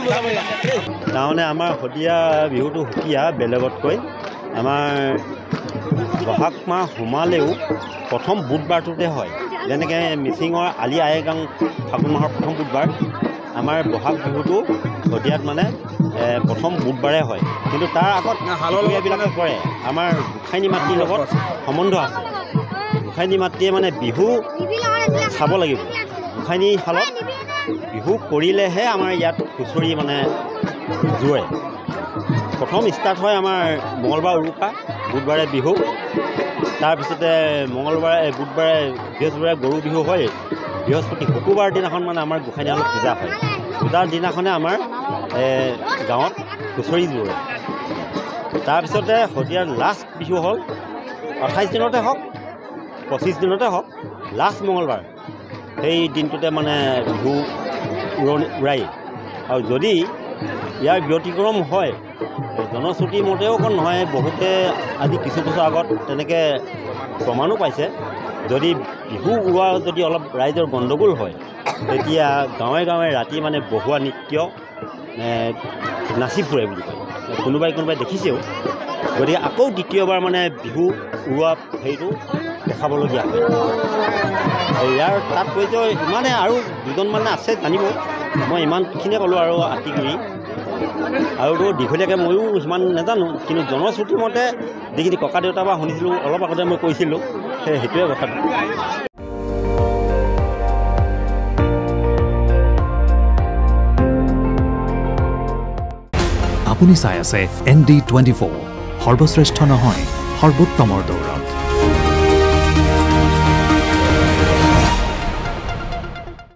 তাৰমানে আমাৰ শদিয়া বিহুটো সুকীয়া বেলেগতকৈ আমাৰ বহাগ মাহ সোমালেও প্ৰথম বুধবাৰটোতে হয় যেনেকৈ মিচিঙৰ আলি আই গাং ফাগুন মাহৰ প্ৰথম বুধবাৰ আমাৰ বহাগ বিহুটো শদিয়াত মানে প্ৰথম বুধবাৰে হয় কিন্তু তাৰ আগত হালবিলাকে কৰে আমাৰ গোসাঁনী মাতৃৰ লগত সম্বন্ধ আছে গোসাঁনী মাতৃয়ে মানে বিহু চাব লাগিব গোসাঁনী শালত বিহু কৰিলেহে আমাৰ ইয়াত হুঁচৰি মানে জোৰে প্ৰথম ষ্টাৰ্ট হয় আমাৰ মঙলবাৰ উৰুকা বুধবাৰে বিহু তাৰপিছতে বুধবাৰে বৃহস্পতিবাৰে গৰু বিহু হয় বৃহস্পতি শুকুৰবাৰ দিনাখন মানে আমাৰ গোসাঁনী শালত পূজা হয় পূজাৰ দিনাখনে আমাৰ গাঁৱত হুঁচৰি জোৰে তাৰপিছতে শদিয়াৰ লাষ্ট বিহু হ'ল 28 দিনতে হওক 25 দিনতে হওক লাষ্ট মঙলবাৰ সেই দিনটোতে মানে বিহু উৰাই আৰু যদি ইয়াৰ ব্যতিক্ৰম হয় জনশ্ৰুতি মতেও অকণ নহয় বহুতে আজি কিছু বছৰ আগত তেনেকৈ প্ৰমাণো পাইছে যদি বিহু উৰোৱা যদি অলপ ৰাইজৰ গণ্ডগোল হয় তেতিয়া গাঁৱে গাঁৱে ৰাতি মানে বহুৱা নৃত্য নাচি ফুৰে বুলি কয় কোনোবাই দেখিছেও গতিকে আকৌ দ্বিতীয়বাৰ মানে বিহু উৰোৱা হেৰিটো দেখাবলগীয়া হয় ইয়াৰ তাৎপৰ্য ইমানে আৰু দুজনমানে আছে জানিব মই ইমানখিনিয়ে ক'লোঁ আৰু আতিগুৰি আৰুতো দীঘলীয়াকৈ ময়ো সিমান নাজানো কিন্তু জনশ্ৰুতি মতে যিখিনি ককা দেউতাৰ পৰা শুনিছিলোঁ অলপ আগতে মই কৈছিলোঁ সেইটোৱে কথাটো আপুনি চাই আছে ND24 সৰ্বশ্ৰেষ্ঠ নহয় সৰ্বোত্তমৰ দৌৰত